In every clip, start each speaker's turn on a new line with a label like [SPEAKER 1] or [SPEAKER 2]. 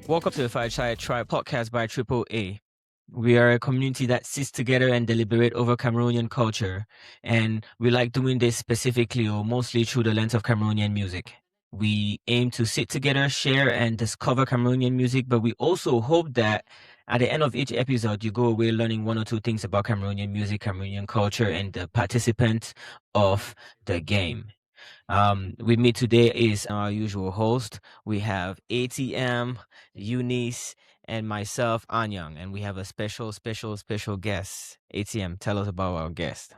[SPEAKER 1] Welcome to the Fireside Tribe podcast by Triple A. We are a community that sits together and deliberate over Cameroonian culture, and we like doing this specifically or mostly through the lens of Cameroonian music. We aim to sit together, share, and discover Cameroonian music, but we also hope that at the end of each episode, you go away learning one or two things about Cameroonian music, Cameroonian culture, and the participants of the game. With me today is our usual host. We have ATM, Eunice, and myself, Anyang, and we have a special guest. ATM, tell us about our guest.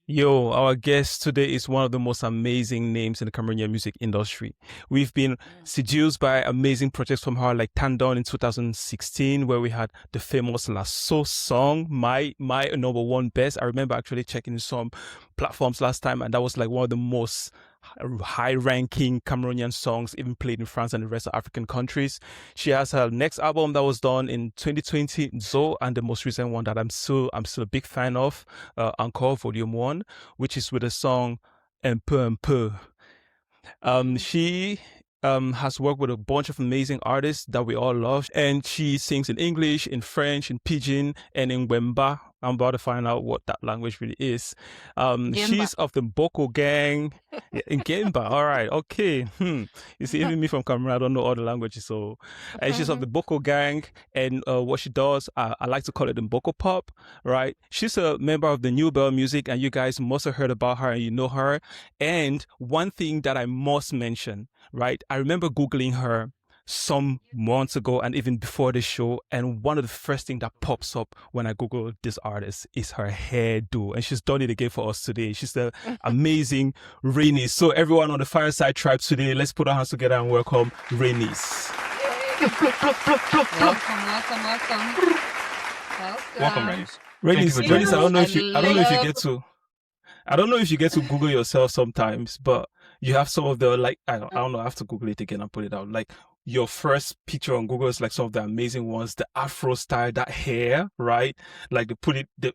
[SPEAKER 2] Yo, our guest today is one of the most amazing names in the Cameroonian music industry. We've been seduced by amazing projects from her, like Tandon in 2016, where we had the famous La Sauce song, my number one best. I remember actually checking some platforms last time, and that was like one of the most high-ranking Cameroonian songs, even played in France and the rest of African countries. She has her next album that was done in 2020, Zo, and the most recent one that I'm still a big fan of, Encore Volume 1, which is with the song Un peu. She has worked with a bunch of amazing artists that we all love, and she sings in English, in French, in Pidgin, and in Wemba. I'm about to find out what that language really is. She's of the Mboko gang. In Gemba, all right, okay. You see, even me from Cameroon, I don't know all the languages. So, and she's of the Mboko gang, and what she does, I like to call it the Mboko Pop, right? She's a member of the New Bell Music, and you guys must have heard about her, and you know her. And one thing that I must mention, right? I remember Googling her some months ago and even before the show, and one of the first things that pops up when I Google this artist is her hairdo, and she's done it again for us today. She's the amazing Renees. So everyone on the Fireside Tribe today, let's put our hands together and welcome Renees.
[SPEAKER 1] Welcome, Renees.
[SPEAKER 2] Renees, I don't know if you get to Google yourself sometimes, but you have some of the, like, I don't know, I have to Google it again and put it out. Like, your first picture on Google is like some of the amazing ones, the Afro style, that hair, right? Like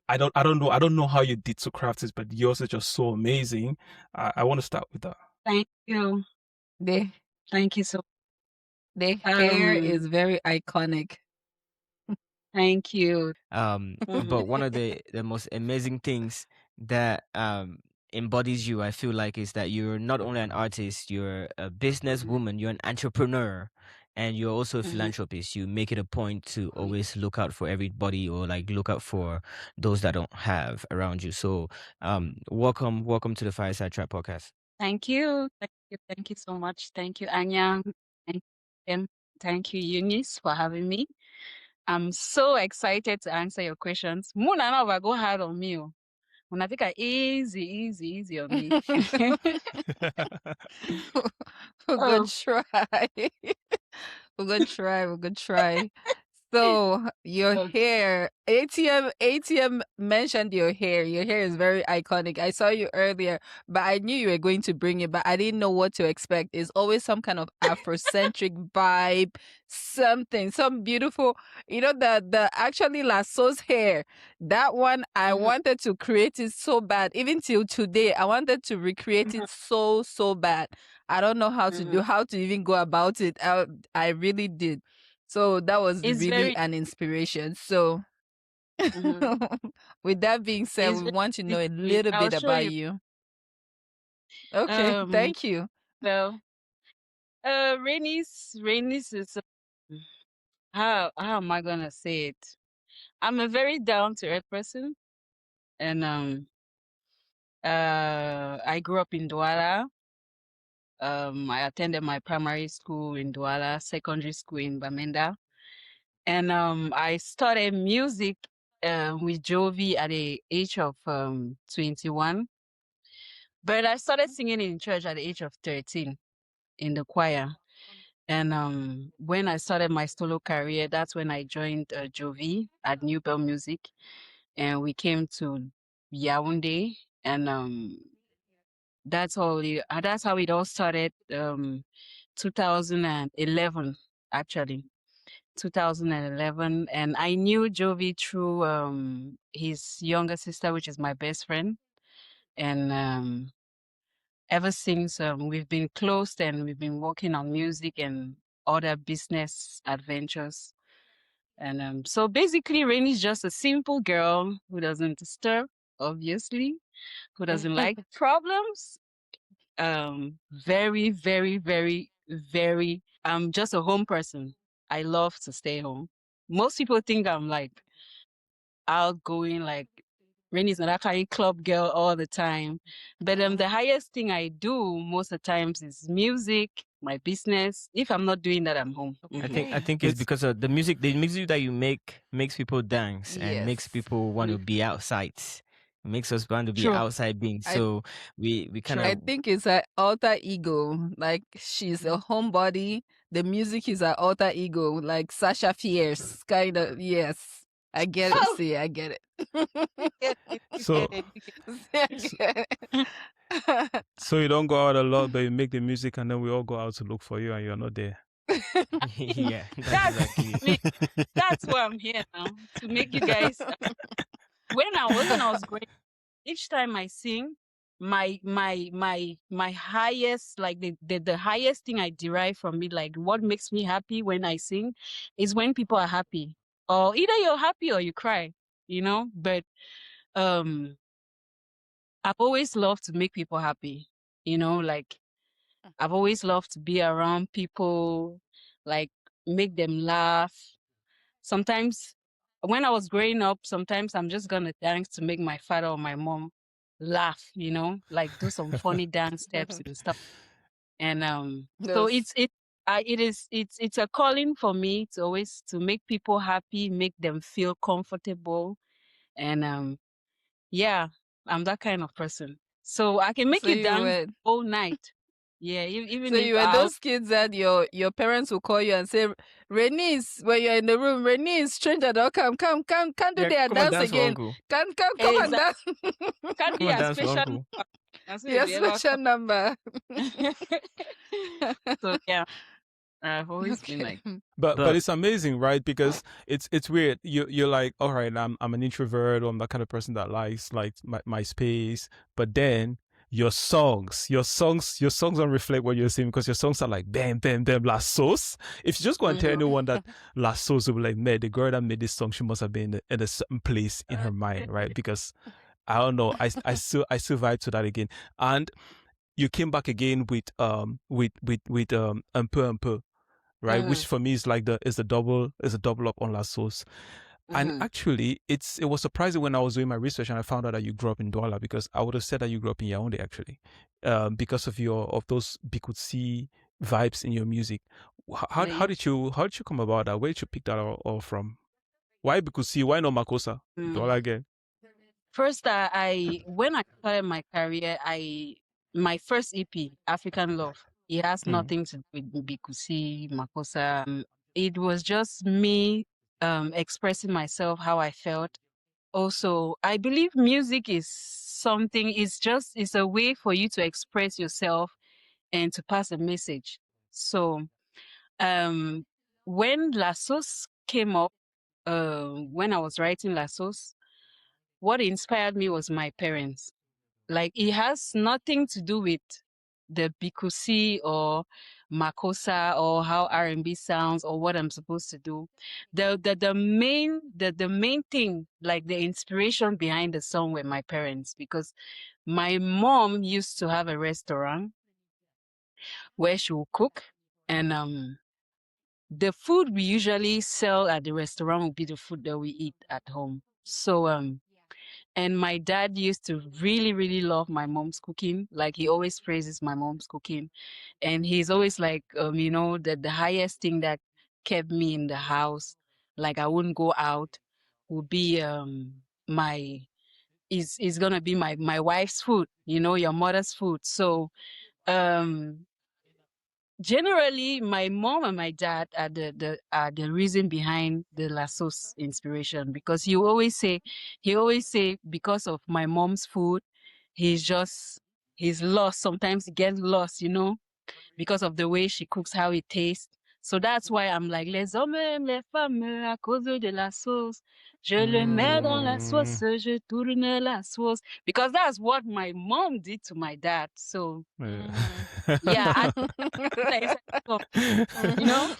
[SPEAKER 2] I don't know how you did to craft it, but yours is just so amazing. I want to start with that.
[SPEAKER 3] Thank you. Thank you so.
[SPEAKER 4] The hair is very iconic.
[SPEAKER 3] Thank you.
[SPEAKER 1] But one of the most amazing things that embodies you, I feel like, is that you're not only an artist, you're a businesswoman, you're an entrepreneur, and you're also a philanthropist. You make it a point to always look out for everybody, or like look out for those that don't have around you. So welcome to the Fireside Trap podcast.
[SPEAKER 3] Thank you. Thank you so much. Thank you, Anya. And thank you, Eunice, for having me. I'm so excited to answer your questions. Muna Nova, go hard on me. Muna think easy on me.
[SPEAKER 4] Good try. Good try. So your hair, ATM mentioned your hair. Your hair is very iconic. I saw you earlier, but I knew you were going to bring it, but I didn't know what to expect. It's always some kind of Afrocentric vibe, some beautiful, the actually Lasso's hair. That one, I wanted to create it so bad. Even till today, I wanted to recreate it so bad. I don't know how to even go about it. I really did. So that was really an inspiration. So with that being said, we want to know a little bit about you. Okay, thank you.
[SPEAKER 3] So, Renees is how am I gonna say it? I'm a very down to earth person, and I grew up in Douala. I attended my primary school in Douala, secondary school in Bamenda. And I started music with Jovi at the age of 21. But I started singing in church at the age of 13 in the choir. And when I started my solo career, that's when I joined Jovi at New Bell Music. And we came to Yaoundé. And that's how it all started, 2011, actually. 2011, and I knew Jovi through his younger sister, which is my best friend. And ever since we've been closed and we've been working on music and other business adventures. And so basically, Rainy is just a simple girl who doesn't disturb, obviously, who doesn't like problems. Very, very, very, very. I'm just a home person. I love to stay home. Most people think I'm like outgoing, like Rainey's not actually club girl all the time. But the highest thing I do most of the times is music, my business. If I'm not doing that, I'm home.
[SPEAKER 1] I think it's because of the music. The music that you make makes people dance and makes
[SPEAKER 4] Yes.
[SPEAKER 1] people want to be outside. It makes us want to be
[SPEAKER 3] True.
[SPEAKER 1] outside beings. So we kind
[SPEAKER 3] True.
[SPEAKER 1] of.
[SPEAKER 4] I think it's her alter ego. Like she's a homebody. The music is her alter ego. Like Sasha Fierce, kind of. Yes, I get it.
[SPEAKER 3] Oh!
[SPEAKER 4] See, I get
[SPEAKER 2] So,
[SPEAKER 4] it.
[SPEAKER 2] so you don't go out a lot, but you make the music, and then we all go out to look for you, and you're not there.
[SPEAKER 1] Yeah, that's exactly it.
[SPEAKER 3] That's why I'm here now, to make you guys. When I was growing, each time I sing, my highest, like the highest thing I derive from it, like what makes me happy when I sing, is when people are happy, or either you're happy or you cry, you know. But I've always loved to make people happy, you know, like I've always loved to be around people, like make them laugh. Sometimes when I was growing up, sometimes I'm just gonna dance to make my father or my mom laugh, you know, like do some funny dance steps and stuff. And so
[SPEAKER 4] Yes.
[SPEAKER 3] it's a calling for me to always to make people happy, make them feel comfortable. And yeah, I'm that kind of person. So I can make
[SPEAKER 4] So
[SPEAKER 3] you
[SPEAKER 4] you
[SPEAKER 3] dance
[SPEAKER 4] were.
[SPEAKER 3] all night. Yeah, even
[SPEAKER 4] So
[SPEAKER 3] if
[SPEAKER 4] you were
[SPEAKER 3] I'll
[SPEAKER 4] those kids that your parents will call you and say, Renees, when you're in the room, Renees, stranger, don't come, can't do
[SPEAKER 1] Yeah,
[SPEAKER 4] their
[SPEAKER 1] come and
[SPEAKER 4] dance
[SPEAKER 1] dance for
[SPEAKER 4] again.
[SPEAKER 1] uncle.
[SPEAKER 4] Come and dance.
[SPEAKER 3] Can't be
[SPEAKER 1] Come and
[SPEAKER 3] a
[SPEAKER 1] dance for
[SPEAKER 3] special
[SPEAKER 1] uncle.
[SPEAKER 3] number. That's what
[SPEAKER 4] Your
[SPEAKER 3] they ever
[SPEAKER 4] special number.
[SPEAKER 3] So yeah, I've always been like,
[SPEAKER 2] But it's amazing, right? Because it's weird. You're like, all right, I'm an introvert, or I'm that kind of person that likes like my space. But then your songs don't reflect what you're saying, because your songs are like bam bam bam La Sauce. If you just go and tell anyone that La Sauce, will be like, man, the girl that made this song, she must have been in a certain place in her mind, right? Because I don't know, I still vibe to that again. And you came back again with un peu, right? Which for me is like a double up on La Sauce. And actually, it was surprising when I was doing my research and I found out that you grew up in Douala, because I would have said that you grew up in Yaoundé actually, because of those Bikutsi vibes in your music. How did you come about that? Where did you pick that all from? Why Bikutsi? Why not Makosa? Douala again.
[SPEAKER 3] first, when I started my career, my first EP, African Love, it has nothing to do with Bikusi, Makosa. It was just me expressing myself how I felt. Also, I believe music is something. It's a way for you to express yourself and to pass a message. So, when La Sauce came up, when I was writing La Sauce, what inspired me was my parents. Like it has nothing to do with the Bikusi or Makosa or how R&B sounds or what I'm supposed to do. The main thing, like the inspiration behind the song, were my parents, because my mom used to have a restaurant where she would cook, and the food we usually sell at the restaurant would be the food that we eat at home. So and my dad used to really, really love my mom's cooking. Like he always praises my mom's cooking. And he's always like, you know, the highest thing that kept me in the house, like I wouldn't go out, would be my is gonna be my wife's food, you know, your mother's food. So um generally my mom and my dad are the reason behind the La Sauce inspiration, because he always say because of my mom's food he's lost. Sometimes he gets lost, you know, because of the way she cooks, how it tastes. So that's why I'm like, les hommes aiment les femmes à cause de la sauce. Je le mets dans la sauce, je tourne la sauce. Because that's what my mom did to my dad. So, yeah, I you know?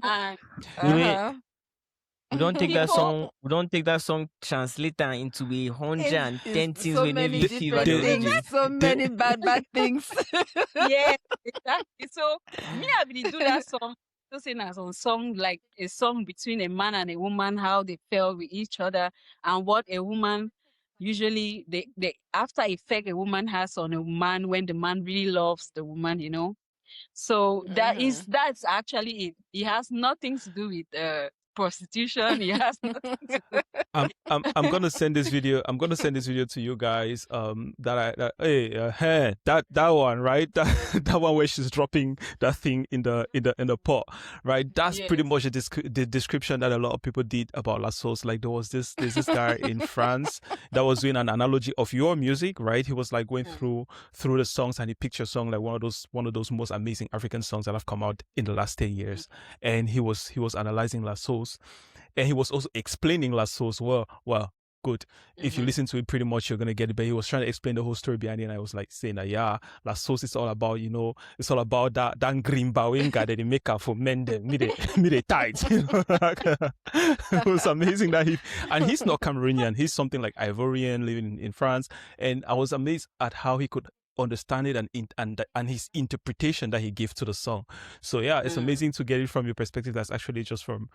[SPEAKER 3] And
[SPEAKER 1] We don't take that
[SPEAKER 3] people,
[SPEAKER 1] song. We don't take that song translator into 110 things
[SPEAKER 4] so
[SPEAKER 1] we
[SPEAKER 4] many
[SPEAKER 1] nearly fever
[SPEAKER 4] different
[SPEAKER 1] the
[SPEAKER 4] things,
[SPEAKER 1] region.
[SPEAKER 4] so many bad things.
[SPEAKER 3] yeah, exactly. So, me, I really do that song. So saying as a song, like a song between a man and a woman, how they felt with each other, and what a woman usually the after effect a woman has on a man when the man really loves the woman, you know. So that's actually it. It has nothing to do with prostitution. It has nothing to do.
[SPEAKER 2] I'm gonna send this video. I'm gonna send this video to you guys. That one, right? That one where she's dropping that thing in the pot, right? That's pretty much the description that a lot of people did about La Sauce. Like there's this guy in France that was doing an analogy of your music, right? He was like going through the songs and he picked your song like one of those most amazing African songs that have come out in the last 10 years, and he was analyzing La Sauce. And he was also explaining La Sauce well. Good. If you listen to it, pretty much you're gonna get it. But he was trying to explain the whole story behind it, and I was like saying that La Sauce is all about, it's all about that green bawinga that they make up for men them me they tight. It was amazing that he's not Cameroonian. He's something like Ivorian living in France, and I was amazed at how he could understand it and his interpretation that he gave to the song. So yeah, it's amazing to get it from your perspective. That's actually just from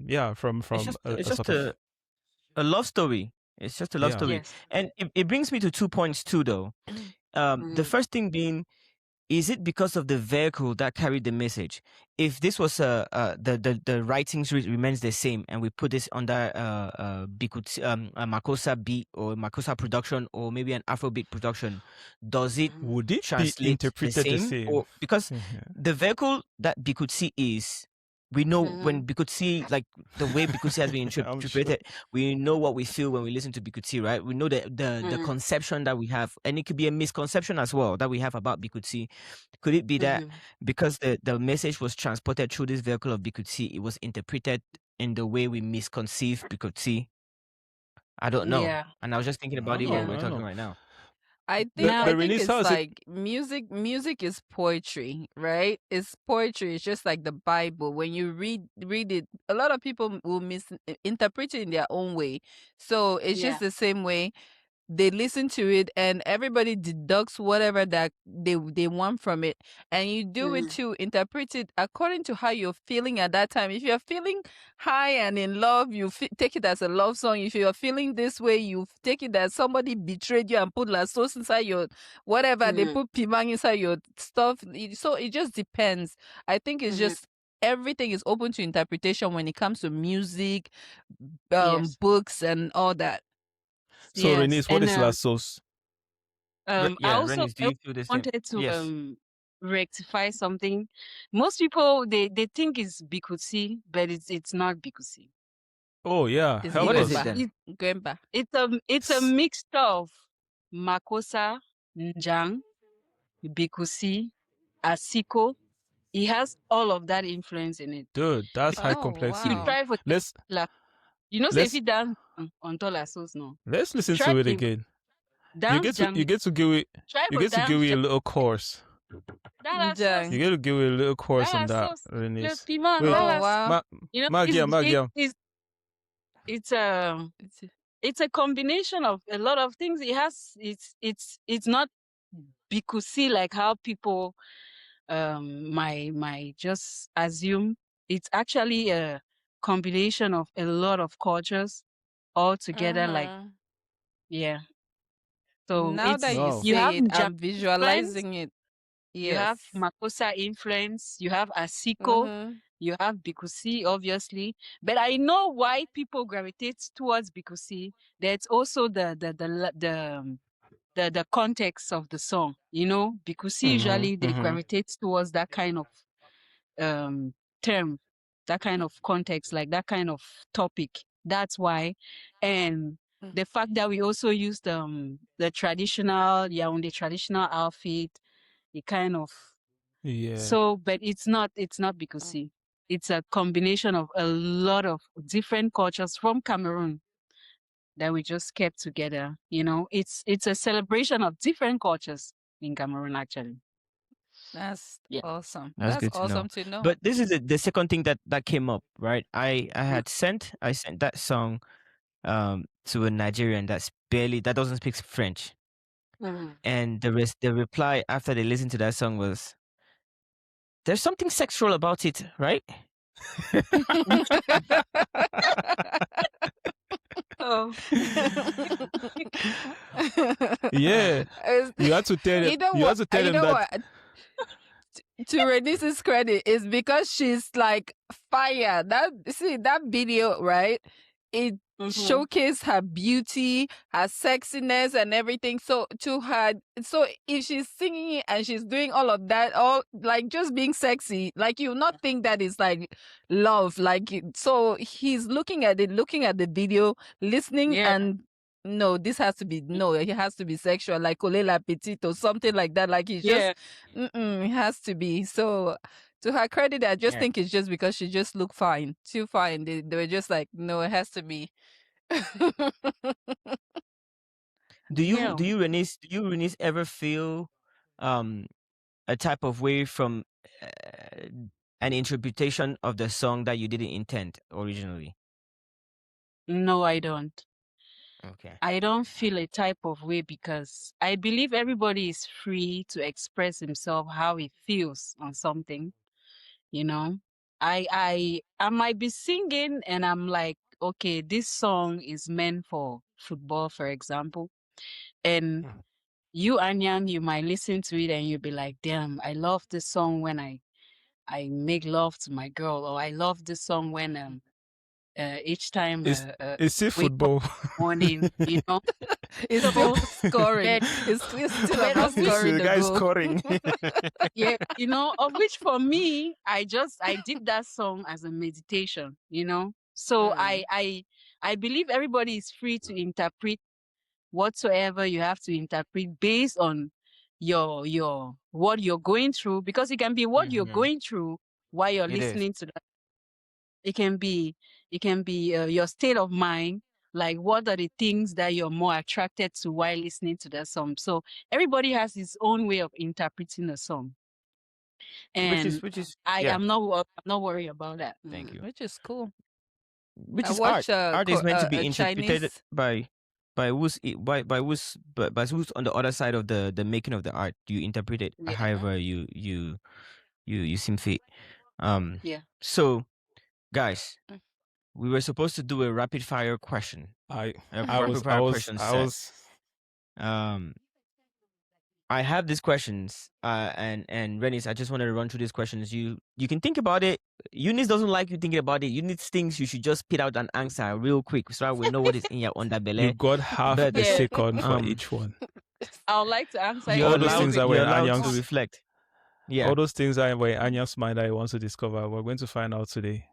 [SPEAKER 1] It's just a love story. It's just a love story.
[SPEAKER 3] Yes.
[SPEAKER 1] And it brings me to 2 points too, though. The first thing being, is it because of the vehicle that carried the message? If this was the writings remains the same, and we put this under a Makossa beat or Makossa production or maybe an Afrobeat production,
[SPEAKER 2] would it
[SPEAKER 1] translate
[SPEAKER 2] be interpreted
[SPEAKER 1] the same? Or because the vehicle that Bikutsi is, we know when Bikutsi, like the way Bikutsi has been interpreted, we know what we feel when we listen to Bikutsi, right? We know the conception that we have, and it could be a misconception as well that we have about Bikutsi. Could it be that because the message was transported through this vehicle of Bikutsi, it was interpreted in the way we misconceive Bikutsi? I don't know.
[SPEAKER 3] Yeah.
[SPEAKER 1] And I was just thinking about it while we're talking right now.
[SPEAKER 4] I think it's like music is poetry, right? It's poetry. It's just like the Bible. When you read it, a lot of people will misinterpret it in their own way. So it's just the same way. They listen to it and everybody deducts whatever that they want from it, and you do it to interpret it according to how you're feeling at that time. If you're feeling high and in love, you take it as a love song. If you're feeling this way, you take it as somebody betrayed you and put la sauce inside your whatever, they put pimang inside your stuff. So it just depends. I think it's just everything is open to interpretation when it comes to music, books and all that.
[SPEAKER 2] So Renees, what is La Sauce?
[SPEAKER 3] I also
[SPEAKER 1] Renees,
[SPEAKER 3] wanted to rectify something. Most people they think it's Bikutsi, but it's not Bikutsi.
[SPEAKER 2] Oh yeah,
[SPEAKER 1] what is it then?
[SPEAKER 3] It's a mixture of Makossa, Njang, Bikusi, Asiko. It has all of that influence in it.
[SPEAKER 2] Dude, that's high complexity.
[SPEAKER 3] You try for if you dance on Tola Sauce, no.
[SPEAKER 2] Let's listen to it again. You get to give it a little course. You get to give it a little course on that, Renees.
[SPEAKER 4] Wow.
[SPEAKER 2] Magia.
[SPEAKER 3] It's a combination of a lot of things. It's not Bikusi like how people might just assume. It's actually a combination of a lot of cultures all together. So
[SPEAKER 4] now that you
[SPEAKER 3] you have
[SPEAKER 4] it, I'm visualizing it. Yes.
[SPEAKER 3] You have Makossa influence, you have Asiko, you have Bikusi, obviously. But I know why people gravitate towards Bikusi. That's also the context of the song. Bikusi usually they gravitate towards that kind of term, that kind of context, like that kind of topic. That's why. And the fact that we also used the traditional Yaoundé traditional outfit, it kind of
[SPEAKER 2] Yeah.
[SPEAKER 3] So, but it's not Bikusi. It's a combination of a lot of different cultures from Cameroon that we just kept together. You know, it's a celebration of different cultures in Cameroon, actually.
[SPEAKER 4] That's
[SPEAKER 3] Yeah.
[SPEAKER 4] awesome.
[SPEAKER 1] That's
[SPEAKER 4] That's
[SPEAKER 1] good to know.
[SPEAKER 4] awesome to know.
[SPEAKER 1] But this is the second thing that came up, right? I sent that song to a Nigerian that doesn't speak French. And the reply after they listened to that song was, there's something sexual about it, right?
[SPEAKER 3] Oh.
[SPEAKER 2] Yeah. You had to tell them.
[SPEAKER 4] You know
[SPEAKER 2] You
[SPEAKER 4] what?
[SPEAKER 2] had to tell
[SPEAKER 4] You
[SPEAKER 2] them
[SPEAKER 4] know
[SPEAKER 2] that.
[SPEAKER 4] what? To Renee's credit is because she's like fire. That video, right? It showcased her beauty, her sexiness, and everything. So if she's singing it and she's doing all of that, all like just being sexy, like you not think that is like love. So he's looking at the video, listening,
[SPEAKER 3] Yeah.
[SPEAKER 4] and no, it has to be sexual, like Kolela Petit or something like that. Like he's just, it has to be. So to her credit, I just think it's just because she just looked fine, too fine. They were just like, no, it has to be.
[SPEAKER 1] Do
[SPEAKER 3] Yeah.
[SPEAKER 1] you Renees ever feel a type of way from an interpretation of the song that you didn't intend originally?
[SPEAKER 3] No, I don't.
[SPEAKER 1] Okay.
[SPEAKER 3] I don't feel a type of way because I believe everybody is free to express himself how he feels on something. You know, I might be singing and I'm like, okay, this song is meant for football, for example, and you, Anyan, you might listen to it and you'll be like, damn, I love this song when I make love to my girl, or I love this song when each time
[SPEAKER 2] It's still
[SPEAKER 3] wake up
[SPEAKER 2] football.
[SPEAKER 3] in the morning, you know.
[SPEAKER 4] It's
[SPEAKER 3] So,
[SPEAKER 4] still scoring.
[SPEAKER 3] but
[SPEAKER 4] It's still
[SPEAKER 3] but
[SPEAKER 4] about
[SPEAKER 3] of which
[SPEAKER 4] scoring
[SPEAKER 2] the
[SPEAKER 4] the
[SPEAKER 2] guy
[SPEAKER 4] goal.
[SPEAKER 2] scoring.
[SPEAKER 3] yeah, you know, of which for me, I did that song as a meditation, you know. So I believe everybody is free to interpret whatsoever you have to interpret based on your what you're going through, because it can be what you're going through while you're
[SPEAKER 1] It is.
[SPEAKER 3] listening to that. It can be your state of mind, like what are the things that you're more attracted to while listening to that song. So everybody has his own way of interpreting a song, and
[SPEAKER 1] Which is
[SPEAKER 3] I
[SPEAKER 1] yeah.
[SPEAKER 3] am not worried about that.
[SPEAKER 1] Thank you.
[SPEAKER 4] Which is cool.
[SPEAKER 1] Which
[SPEAKER 4] I
[SPEAKER 1] is art.
[SPEAKER 4] watched
[SPEAKER 1] Art is meant to be
[SPEAKER 4] a
[SPEAKER 1] interpreted
[SPEAKER 4] Chinese.
[SPEAKER 1] by who's on the other side of the making of the art. You interpret it
[SPEAKER 3] Yeah.
[SPEAKER 1] however you seem fit.
[SPEAKER 3] Yeah.
[SPEAKER 1] So guys, we were supposed to do a rapid fire question.
[SPEAKER 2] I
[SPEAKER 1] Rapid fire question set.
[SPEAKER 2] was.
[SPEAKER 1] I have these questions, and Renis, I just wanted to run through these questions. You can think about it. Eunice doesn't like you thinking about it. Eunice thinks you should just spit out an answer real quick, so I will know what is in your underbelly.
[SPEAKER 2] You got half
[SPEAKER 1] But,
[SPEAKER 2] a
[SPEAKER 3] Yeah.
[SPEAKER 2] second for each one.
[SPEAKER 3] I would like to answer
[SPEAKER 1] You're
[SPEAKER 2] All
[SPEAKER 3] it
[SPEAKER 2] those
[SPEAKER 1] allowed,
[SPEAKER 2] things
[SPEAKER 3] quick.
[SPEAKER 2] that were
[SPEAKER 1] you're
[SPEAKER 2] in
[SPEAKER 1] allowed to
[SPEAKER 2] Anyan's.
[SPEAKER 1] reflect. Yeah.
[SPEAKER 2] All those things that were in Anya's mind that he wants to discover. We're going to find out today.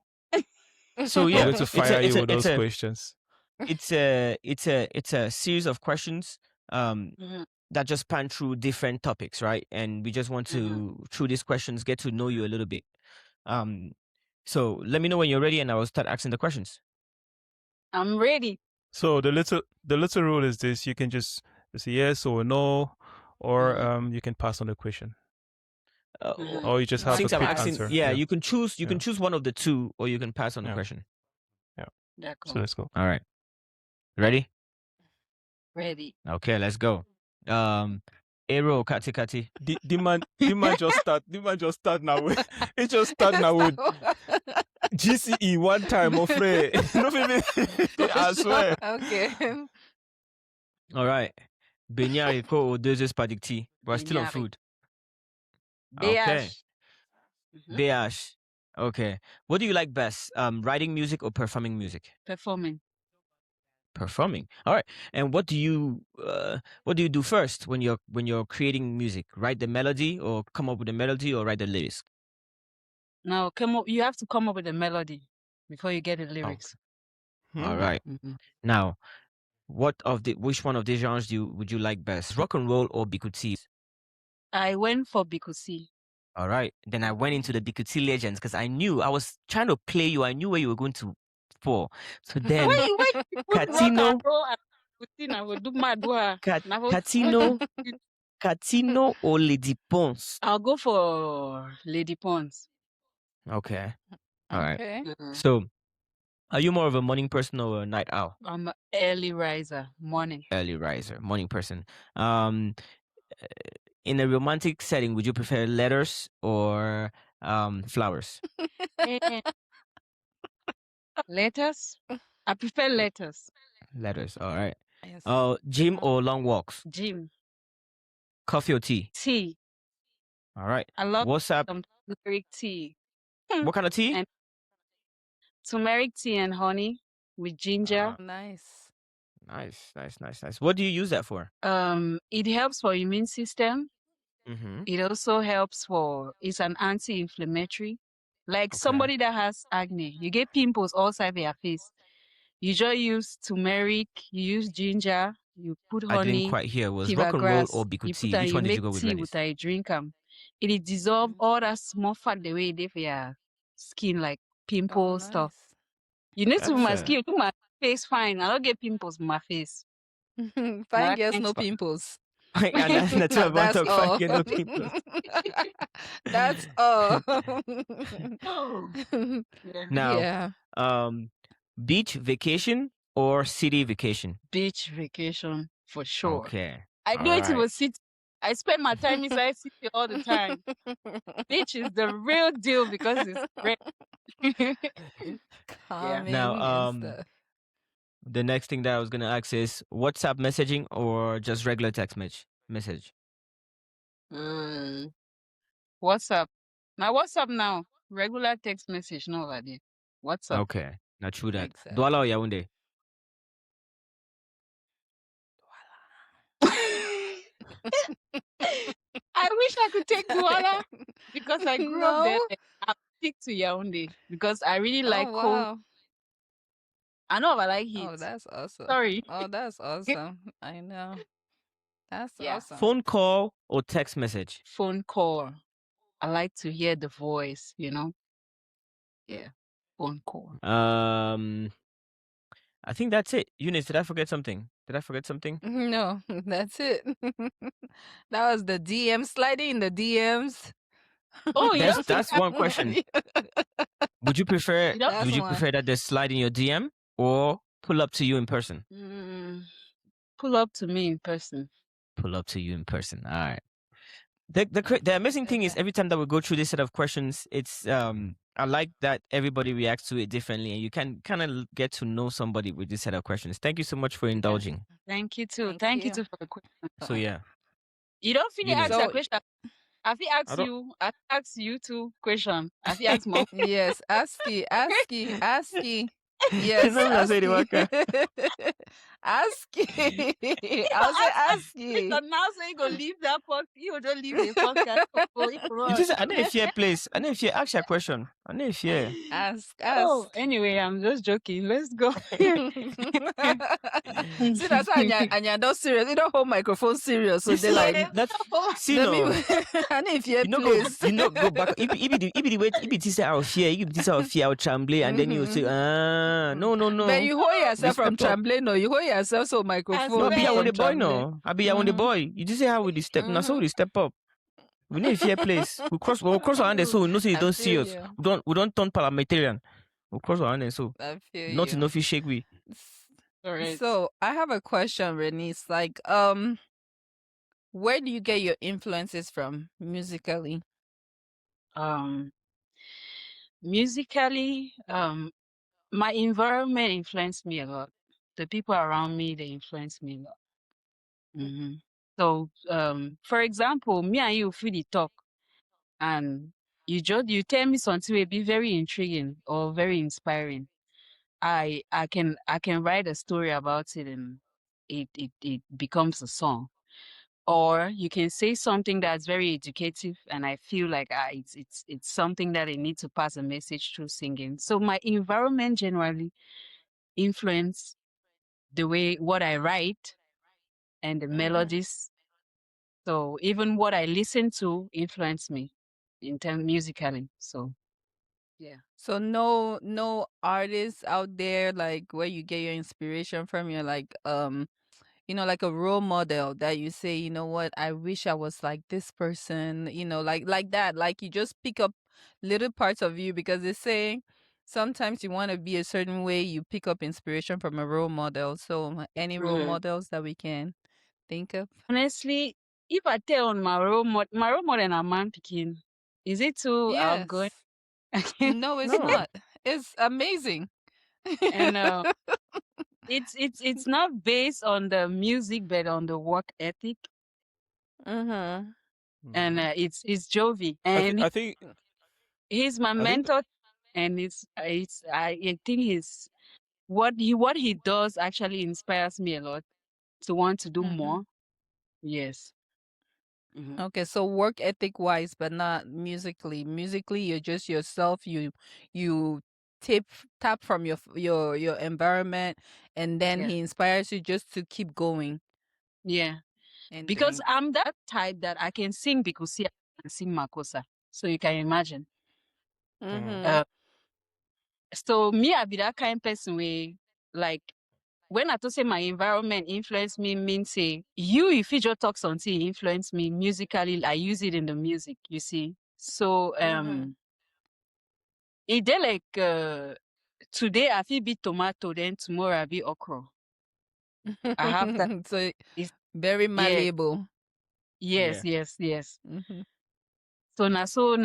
[SPEAKER 1] So
[SPEAKER 2] We're
[SPEAKER 1] yeah,
[SPEAKER 2] going to fire you with those questions.
[SPEAKER 1] it's a series of questions
[SPEAKER 3] Mhm.
[SPEAKER 1] that just span through different topics, right? And we just want to through these questions get to know you a little bit. So let me know when you're ready, and I will start asking the questions.
[SPEAKER 3] I'm ready.
[SPEAKER 2] So the little rule is this: you can just say yes or no, or you can pass on the question, or you just have
[SPEAKER 1] Since
[SPEAKER 2] a
[SPEAKER 1] I'm
[SPEAKER 2] quick
[SPEAKER 1] asking,
[SPEAKER 2] answer.
[SPEAKER 1] you can choose. You can choose one of the two, or you can pass on the
[SPEAKER 2] Yeah.
[SPEAKER 1] question.
[SPEAKER 2] So let's go.
[SPEAKER 1] All right. Ready?
[SPEAKER 3] Ready.
[SPEAKER 1] Okay, let's go. Aero Kati Kati.
[SPEAKER 2] The man just start. The man just start now. It just start now with GCE one time, my friend. No, I swear.
[SPEAKER 4] Okay.
[SPEAKER 1] All right. Benyari ko ou deux spadikti. We're still on
[SPEAKER 3] Benyari.
[SPEAKER 1] food.
[SPEAKER 3] BH.
[SPEAKER 1] Okay. BH. Okay. What do you like best? Writing music or performing music?
[SPEAKER 3] Performing.
[SPEAKER 1] Performing. All right. And what do you do first when you're creating music? Write the melody, or come up with a melody, or write the lyrics?
[SPEAKER 3] Now you have to come up with a melody before you get the lyrics.
[SPEAKER 1] All right. Now, which one of these genres would you like best? Rock and roll or bikuti?
[SPEAKER 3] I went for Bikusi.
[SPEAKER 1] All right. Then I went into the Bikuti Legends because I knew I was trying to play you. I knew where you were going to fall. So then
[SPEAKER 3] Why you put rock
[SPEAKER 1] Katino,
[SPEAKER 3] and roll and Putin I will do mad work.
[SPEAKER 1] Katino, Katino or Lady Pons?
[SPEAKER 3] I'll go for Lady Pons.
[SPEAKER 1] Okay. All right.
[SPEAKER 4] Okay.
[SPEAKER 1] So, are you more of a morning person or a night owl?
[SPEAKER 3] I'm an early riser, morning.
[SPEAKER 1] Early riser, morning person. In a romantic setting, would you prefer letters or flowers?
[SPEAKER 3] Letters? I prefer letters.
[SPEAKER 1] Letters. All right.
[SPEAKER 4] Yes.
[SPEAKER 1] Gym or long walks?
[SPEAKER 3] Gym.
[SPEAKER 1] Coffee or tea?
[SPEAKER 3] Tea.
[SPEAKER 1] All right.
[SPEAKER 3] I love
[SPEAKER 1] WhatsApp.
[SPEAKER 3] some turmeric tea.
[SPEAKER 1] What kind of tea?
[SPEAKER 3] And turmeric tea and honey with ginger.
[SPEAKER 4] Nice.
[SPEAKER 1] Nice. What do you use that for?
[SPEAKER 3] It helps for immune system.
[SPEAKER 1] Mm-hmm.
[SPEAKER 3] It also helps for, it's an anti-inflammatory. Like somebody that has acne, you get pimples all over your face. You just use turmeric, you use ginger, you put
[SPEAKER 1] I didn't
[SPEAKER 3] honey,
[SPEAKER 1] quite hear. Was
[SPEAKER 3] fever
[SPEAKER 1] rock and roll
[SPEAKER 3] grass,
[SPEAKER 1] or
[SPEAKER 3] you
[SPEAKER 1] Bikuti?
[SPEAKER 3] put
[SPEAKER 1] Which one did you
[SPEAKER 3] make
[SPEAKER 1] go with,
[SPEAKER 3] tea
[SPEAKER 1] Renees?
[SPEAKER 3] with a drink 'em. It dissolve all that small fat the way they for your skin, like pimples stuff. You need to my skin, do my face fine. I don't get pimples on my face.
[SPEAKER 4] Fine girls, no pimples.
[SPEAKER 1] And that's what
[SPEAKER 4] That's
[SPEAKER 1] talk.
[SPEAKER 4] all.
[SPEAKER 1] Fine, no pimples.
[SPEAKER 4] That's all.
[SPEAKER 1] Now,
[SPEAKER 4] yeah.
[SPEAKER 1] beach vacation or city vacation?
[SPEAKER 3] Beach vacation for sure.
[SPEAKER 1] Okay.
[SPEAKER 3] I do it in a city. I spend my time inside city all the time. Beach is the real deal because it's great.
[SPEAKER 4] Calming
[SPEAKER 1] Now,
[SPEAKER 4] and stuff.
[SPEAKER 1] the next thing that I was gonna ask is WhatsApp messaging or just regular text message?
[SPEAKER 3] WhatsApp. Now WhatsApp now. Regular text message, no already. WhatsApp.
[SPEAKER 1] Okay. Now true that.
[SPEAKER 4] Exactly.
[SPEAKER 1] Douala or Yaoundé?
[SPEAKER 3] I wish I could take Douala because I grew up there.
[SPEAKER 4] No?
[SPEAKER 3] I'll stick to Yaoundé because I really like
[SPEAKER 4] Oh,
[SPEAKER 3] cold.
[SPEAKER 4] wow.
[SPEAKER 3] I know I like heat.
[SPEAKER 4] Oh, that's awesome.
[SPEAKER 3] Sorry.
[SPEAKER 4] Oh, that's awesome. I know. That's
[SPEAKER 3] Yeah.
[SPEAKER 4] awesome.
[SPEAKER 1] Phone call or text message?
[SPEAKER 3] Phone call. I like to hear the voice, you know? Yeah. Phone call.
[SPEAKER 1] I think that's it. Eunice, did I forget something?
[SPEAKER 4] No, that's it. That was the DM, sliding in the DMs.
[SPEAKER 3] Oh, yeah.
[SPEAKER 1] That's one question. Would you prefer
[SPEAKER 3] That's
[SPEAKER 1] would you
[SPEAKER 4] one.
[SPEAKER 1] prefer that they slide in your DM or pull up to you in person?
[SPEAKER 3] Pull up to me in person.
[SPEAKER 1] Pull up to you in person. All right. The amazing thing is every time that we go through this set of questions, it's I like that everybody reacts to it differently, and you can kind of get to know somebody with this set of questions. Thank you so much for indulging.
[SPEAKER 3] Thank you too. Thank you too for the question.
[SPEAKER 1] So yeah,
[SPEAKER 3] You don't finish
[SPEAKER 1] Eunice.
[SPEAKER 3] ask a question. I think
[SPEAKER 1] I
[SPEAKER 3] ask
[SPEAKER 1] don't-
[SPEAKER 3] you. I ask you two question. I think ask more.
[SPEAKER 4] Yes, ASCII. Yes,
[SPEAKER 1] No, I say the waka.
[SPEAKER 4] ASCII. I'll say ASCII.
[SPEAKER 3] So now say you go leave that podcast. You don't leave the podcast.
[SPEAKER 1] You just I know if you place. I know if you ask your question. I know if you.
[SPEAKER 4] Ask.
[SPEAKER 3] Oh, anyway, I'm just joking. Let's go.
[SPEAKER 4] See, that's why Anya don't serious. You don't hold microphone serious, so they like.
[SPEAKER 1] That's see
[SPEAKER 4] Let
[SPEAKER 1] no.
[SPEAKER 4] me. And if you
[SPEAKER 1] You know
[SPEAKER 4] please.
[SPEAKER 1] go. You know go back. If the way if it is out of fear, if it is out of fear, out tremble, and then you say no.
[SPEAKER 4] But you hold yourself from
[SPEAKER 1] Respect up.
[SPEAKER 4] trembling, no. You hold yourself so microphone.
[SPEAKER 1] No, I be here
[SPEAKER 3] Well,
[SPEAKER 1] with the boy,
[SPEAKER 4] trembling.
[SPEAKER 1] no. I be here with the boy. You just say how we the step. Now, so we the step up. We need a fair place. We'll cross our hand so we know say you
[SPEAKER 4] I
[SPEAKER 1] don't
[SPEAKER 4] feel
[SPEAKER 1] see us.
[SPEAKER 4] you.
[SPEAKER 1] We don't turn parliamentarian. We'll cross our hand so
[SPEAKER 4] I feel
[SPEAKER 1] not
[SPEAKER 4] you.
[SPEAKER 1] enough you shake we.
[SPEAKER 3] Alright.
[SPEAKER 4] So I have a question, Renees. Like, where do you get your influences from musically?
[SPEAKER 3] Musically, my environment influenced me a lot. The people around me, they influence me a lot. So, for example, me and you really talk, and you tell me something will be very intriguing or very inspiring. I can write a story about it, and it becomes a song. Or you can say something that's very educative, and I feel like it's something that I need to pass a message through singing. So my environment generally influence the way what I write and the melodies. So even what I listen to influence me. in terms musically. So yeah.
[SPEAKER 4] So no artists out there like where you get your inspiration from. You're like like a role model that you say, you know what, I wish I was like this person, like that. Like you just pick up little parts of you because they say sometimes you want to be a certain way, you pick up inspiration from a role model. So any role models that we can think of?
[SPEAKER 3] Honestly, if I tell on my role model and man picking, is it too outgoing?
[SPEAKER 4] Yes. No, it's
[SPEAKER 1] No.
[SPEAKER 4] not. It's amazing.
[SPEAKER 3] And it's not based on the music, but on the work ethic.
[SPEAKER 4] Mm-hmm.
[SPEAKER 3] And it's Jovi,
[SPEAKER 2] I think
[SPEAKER 3] and
[SPEAKER 2] I think
[SPEAKER 3] he's my
[SPEAKER 2] I think
[SPEAKER 3] mentor. And it's I think he's what he does actually inspires me a lot to want to do
[SPEAKER 4] Mm-hmm.
[SPEAKER 3] more. Yes. Mhm.
[SPEAKER 4] Okay, so work ethic wise, but not musically. Musically, you're just yourself. You tap tap from your environment, and then
[SPEAKER 3] Yeah.
[SPEAKER 4] he inspires you just to keep going
[SPEAKER 3] Yeah.
[SPEAKER 4] and
[SPEAKER 3] Because
[SPEAKER 4] doing.
[SPEAKER 3] I'm that type that I can sing Bikusi and sing Makosa. So you can imagine.
[SPEAKER 4] Mm-hmm.
[SPEAKER 3] Uh, so me, I be that kind of person where, like, when I to say my environment influence me, means say you if you just talk something influence me musically, I use it in the music, you see. So
[SPEAKER 4] Mm-hmm.
[SPEAKER 3] it did like today I feel be tomato, then tomorrow I be okra. I have that.
[SPEAKER 4] So
[SPEAKER 3] It's,
[SPEAKER 4] very
[SPEAKER 3] yeah,
[SPEAKER 4] malleable.
[SPEAKER 3] yes,
[SPEAKER 1] Yeah.
[SPEAKER 3] yes, yes.
[SPEAKER 4] Mm-hmm.
[SPEAKER 3] So na so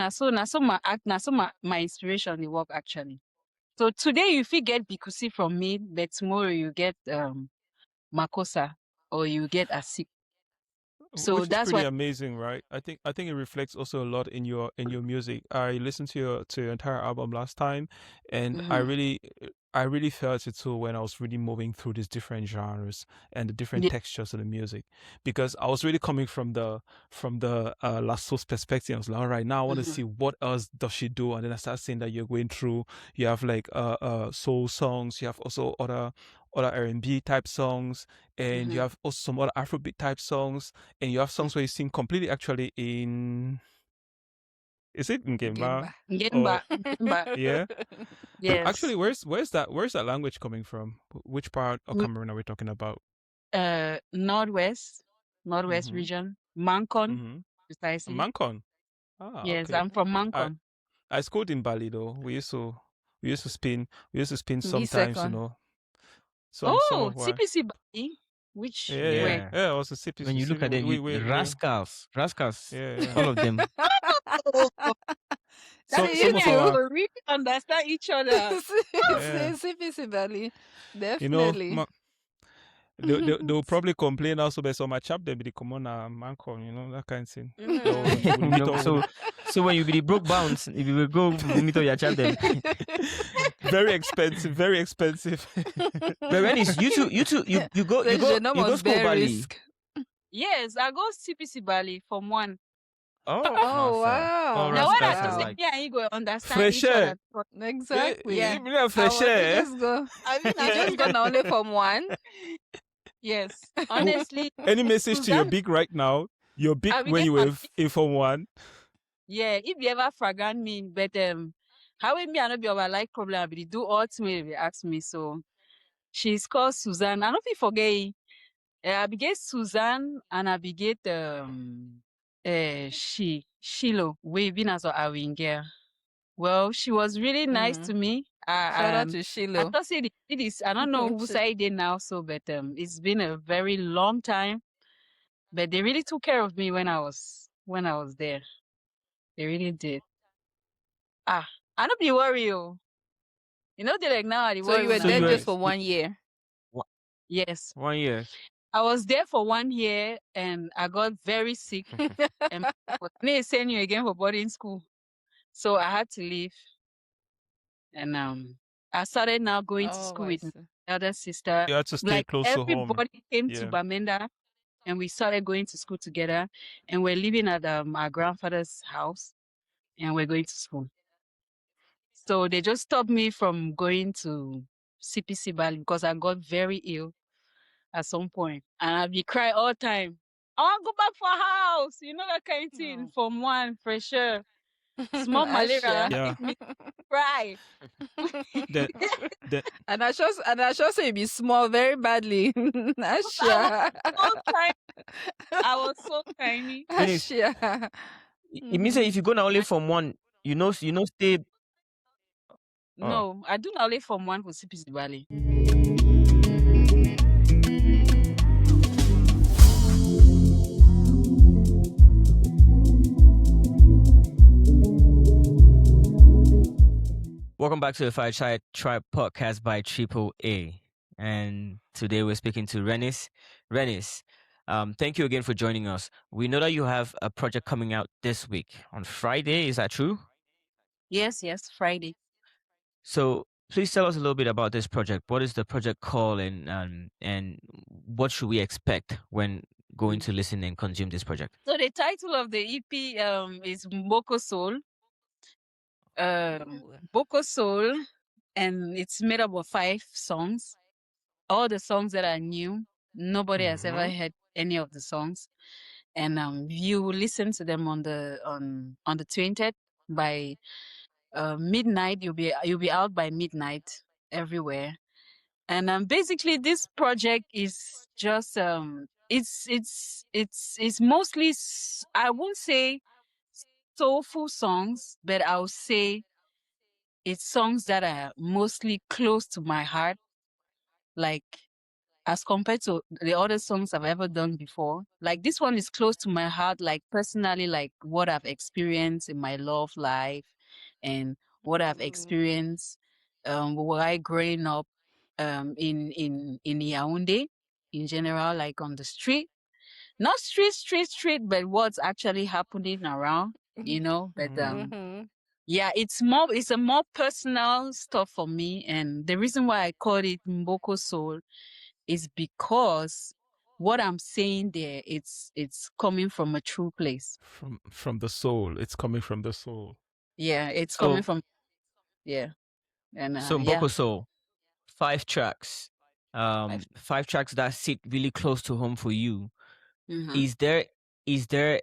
[SPEAKER 3] my inspiration the work actually. So today you feel get Bikusi from me, but tomorrow you get Makosa or you get Asik. So
[SPEAKER 2] which is
[SPEAKER 3] that's
[SPEAKER 2] pretty
[SPEAKER 3] what.
[SPEAKER 2] amazing, right? I think it reflects also a lot in your music. I listened to your entire album last time, and I
[SPEAKER 3] Mhm.
[SPEAKER 2] really I really felt it too when I was really moving through these different genres and the different
[SPEAKER 3] Yeah.
[SPEAKER 2] textures of the music, because I was really coming from the Lasso's perspective. I was like, all right, now I want to
[SPEAKER 3] Mhm.
[SPEAKER 2] see what else does she do, and then I started seeing that you're going through. You have like soul songs. You have also other R&B type songs, and you
[SPEAKER 3] Mhm.
[SPEAKER 2] have also some other Afrobeat type songs, and you have
[SPEAKER 3] Mhm.
[SPEAKER 2] songs where you sing completely actually in, is it in Gemba?
[SPEAKER 4] Gemba.
[SPEAKER 2] Or
[SPEAKER 3] Ngemba.
[SPEAKER 2] yeah, actually
[SPEAKER 3] Yes.
[SPEAKER 2] where's that language coming from? Which part of
[SPEAKER 3] Mm,
[SPEAKER 2] Cameroon are we talking about?
[SPEAKER 3] Northwest, Northwest
[SPEAKER 2] Mm-hmm.
[SPEAKER 3] region, Mancon,
[SPEAKER 2] Mm-hmm.
[SPEAKER 3] precisely.
[SPEAKER 2] Mancon. Ah,
[SPEAKER 3] Yes,
[SPEAKER 2] okay.
[SPEAKER 3] I'm from
[SPEAKER 2] I
[SPEAKER 3] Mancon.
[SPEAKER 2] I schooled in Bali though. We used to spin
[SPEAKER 4] Be
[SPEAKER 2] sometimes,
[SPEAKER 4] second.
[SPEAKER 2] some
[SPEAKER 3] Oh,
[SPEAKER 2] of why.
[SPEAKER 3] TPC Bali. Which
[SPEAKER 2] Yeah, yeah,
[SPEAKER 3] where?
[SPEAKER 1] Yeah.
[SPEAKER 2] yeah. Also
[SPEAKER 1] When
[SPEAKER 2] CPC.
[SPEAKER 1] you look at them,
[SPEAKER 2] We
[SPEAKER 1] rascals,
[SPEAKER 2] yeah, yeah.
[SPEAKER 1] all of them.
[SPEAKER 3] Oh, that
[SPEAKER 2] So
[SPEAKER 3] is
[SPEAKER 2] some
[SPEAKER 3] me
[SPEAKER 2] of
[SPEAKER 3] and you
[SPEAKER 2] our
[SPEAKER 3] will really understand each other.
[SPEAKER 2] yeah,
[SPEAKER 4] CPC Valley.
[SPEAKER 2] you know,
[SPEAKER 4] Definitely.
[SPEAKER 2] they'll probably complain also based on my chap them be the common manco, that kind of thing. So
[SPEAKER 3] Mhm.
[SPEAKER 2] we'll meet
[SPEAKER 1] No,
[SPEAKER 2] up
[SPEAKER 1] so so when you be the broke bounce, if you will go meet all your child them.
[SPEAKER 2] very expensive, very expensive.
[SPEAKER 1] But Renees, you go
[SPEAKER 4] The Genome
[SPEAKER 1] you go
[SPEAKER 4] was
[SPEAKER 1] school
[SPEAKER 4] bare
[SPEAKER 1] Bali.
[SPEAKER 4] risk.
[SPEAKER 3] Yes, I go CPC Bali from one.
[SPEAKER 1] Oh,
[SPEAKER 4] Oh
[SPEAKER 1] massa. All
[SPEAKER 4] wow.
[SPEAKER 3] Now when I
[SPEAKER 1] rascals
[SPEAKER 3] to say
[SPEAKER 4] Wow.
[SPEAKER 1] alike.
[SPEAKER 3] me and you go understand each
[SPEAKER 2] Fresh
[SPEAKER 3] other.
[SPEAKER 2] air.
[SPEAKER 3] Yeah.
[SPEAKER 4] Exactly.
[SPEAKER 2] Fresh
[SPEAKER 4] I to
[SPEAKER 2] air.
[SPEAKER 4] just go.
[SPEAKER 3] I mean,
[SPEAKER 4] You just gonna only from one.
[SPEAKER 3] yes.
[SPEAKER 2] Who-
[SPEAKER 3] Honestly,
[SPEAKER 2] Any message to your
[SPEAKER 3] Suzanne,
[SPEAKER 2] big right now? Your big
[SPEAKER 3] I
[SPEAKER 2] when
[SPEAKER 3] became
[SPEAKER 2] you
[SPEAKER 3] my
[SPEAKER 2] were in Form 1.
[SPEAKER 3] yeah. If you ever fragrant me, but how will me I not be over like problem? I be do ultimately they ask me. So she's called Suzanne. I don't feel forget. I beget Suzanne and I beget Shilo. We been as a winger. Well, she was really nice to me.
[SPEAKER 4] Shout out to
[SPEAKER 3] I
[SPEAKER 4] Shiloh.
[SPEAKER 3] thought it is. I don't know who side it now, so but it's been a very long time. But they really took care of me when I was there. They really did. Ah, I don't be worried. Oh. You know, they like now I dey
[SPEAKER 4] So
[SPEAKER 3] worry
[SPEAKER 4] you were
[SPEAKER 3] when
[SPEAKER 1] So
[SPEAKER 3] I
[SPEAKER 4] there
[SPEAKER 1] you
[SPEAKER 3] go.
[SPEAKER 1] were
[SPEAKER 4] just for
[SPEAKER 1] you,
[SPEAKER 4] 1 year.
[SPEAKER 1] one
[SPEAKER 3] Yes,
[SPEAKER 1] 1 year.
[SPEAKER 3] I was there for 1 year and I got very sick and they send you again for boarding school, so I had to leave. And I started now going to
[SPEAKER 4] Oh,
[SPEAKER 3] school
[SPEAKER 4] I
[SPEAKER 3] with my
[SPEAKER 4] see.
[SPEAKER 3] elder sister.
[SPEAKER 2] You had to stay
[SPEAKER 3] Like
[SPEAKER 2] close to home.
[SPEAKER 3] everybody came to
[SPEAKER 2] Yeah.
[SPEAKER 3] Bamenda and we started going to school together. And we're living at our grandfather's house and we're going to school. So they just stopped me from going to CPC Bali because I got very ill at some point. And I'd be crying all the time. I want to go back for house. You know that kind of thing
[SPEAKER 4] Oh.
[SPEAKER 3] from one for sure. Small malaria
[SPEAKER 4] Asha.
[SPEAKER 2] Yeah.
[SPEAKER 3] make me cry.
[SPEAKER 2] Then, then
[SPEAKER 4] And I just say be small very badly.
[SPEAKER 3] I was
[SPEAKER 4] Asha.
[SPEAKER 3] so tiny. I was so tiny.
[SPEAKER 1] Renees,
[SPEAKER 4] Asha.
[SPEAKER 1] it means that if you go now only
[SPEAKER 3] I,
[SPEAKER 1] from one, stay. Oh.
[SPEAKER 3] no, I do not live from one for CPC Valley.
[SPEAKER 1] Welcome back to the Fireside Tribe podcast by Triple A. And today we're speaking to Renees. Renees, thank you again for joining us. We know that you have a project coming out this week on Friday. Is that true?
[SPEAKER 3] Yes, Friday.
[SPEAKER 1] So please tell us a little bit about this project. What is the project called, and what should we expect when going to listen and consume this project?
[SPEAKER 3] So the title of the EP is Mboko Soul. Mboko Soul, and it's made up of 5 songs. All the songs that are new. Nobody has ever heard any of the songs. And you listen to them on the 20th by midnight. You'll be out by midnight everywhere. And basically this project is just it's mostly I won't say soulful songs, but I'll say it's songs that are mostly close to my heart, like as compared to the other songs I've ever done before. Like this one is close to my heart, like personally, like what I've experienced in my love life and what I've experienced while I growing up in Yaoundé in general, like on the street. Not street, but what's actually happening around, but yeah, it's a more personal stuff for me. And the reason why I called it Mboko Soul is because what I'm saying there, it's coming from a true place.
[SPEAKER 2] from the soul. It's coming from the soul.
[SPEAKER 3] Yeah, it's coming
[SPEAKER 1] So,
[SPEAKER 3] from yeah. And
[SPEAKER 1] so
[SPEAKER 3] yeah.
[SPEAKER 1] Mboko Soul, 5 tracks,
[SPEAKER 3] I've,
[SPEAKER 1] 5 tracks that sit really close to home for you.
[SPEAKER 3] mhm.
[SPEAKER 1] Is there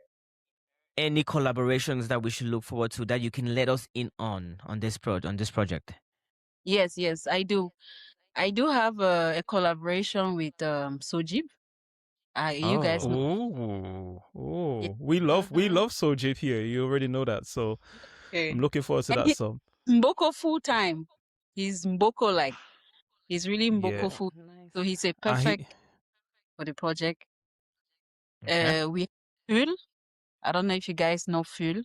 [SPEAKER 1] any collaborations that we should look forward to that you can let us in on this project?
[SPEAKER 3] Yes, I do. I do have a collaboration with Sojib. You guys know.
[SPEAKER 1] Oh,
[SPEAKER 3] Yeah.
[SPEAKER 2] We love Sojip here. You already know that. So
[SPEAKER 3] Okay.
[SPEAKER 2] I'm looking forward to
[SPEAKER 3] And
[SPEAKER 2] that
[SPEAKER 3] he's
[SPEAKER 2] song.
[SPEAKER 3] Mboko full time. He's Mboko like he's really
[SPEAKER 2] Yeah.
[SPEAKER 3] Mboko full.
[SPEAKER 4] Nice.
[SPEAKER 3] So he's a
[SPEAKER 2] And
[SPEAKER 3] perfect
[SPEAKER 2] he
[SPEAKER 3] for the project.
[SPEAKER 1] okay.
[SPEAKER 3] We have Phil. I don't know if you guys know Phil.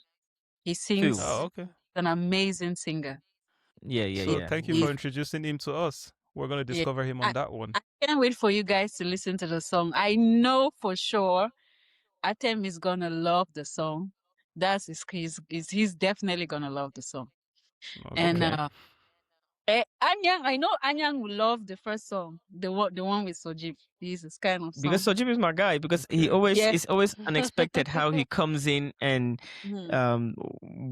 [SPEAKER 3] He
[SPEAKER 1] Phil.
[SPEAKER 2] Oh,
[SPEAKER 3] sings
[SPEAKER 2] okay.
[SPEAKER 3] an amazing singer.
[SPEAKER 1] Yeah,
[SPEAKER 2] So
[SPEAKER 1] yeah.
[SPEAKER 2] thank you for
[SPEAKER 3] He's
[SPEAKER 2] introducing him to us. We're gonna
[SPEAKER 3] yeah.
[SPEAKER 2] discover him
[SPEAKER 3] I,
[SPEAKER 2] on that one.
[SPEAKER 3] I can't wait for you guys to listen to the song. I know for sure Atem is gonna love the song. He's definitely gonna love the song. And
[SPEAKER 2] Okay.
[SPEAKER 1] Okay.
[SPEAKER 3] Anyang, I know Anyang will love the first song, the one with Sojip. This kind of
[SPEAKER 1] Because
[SPEAKER 3] song.
[SPEAKER 1] Sojib is my guy, because he
[SPEAKER 2] Okay.
[SPEAKER 1] always
[SPEAKER 3] Yeah.
[SPEAKER 1] it's always unexpected how he comes in, and
[SPEAKER 3] Mhm.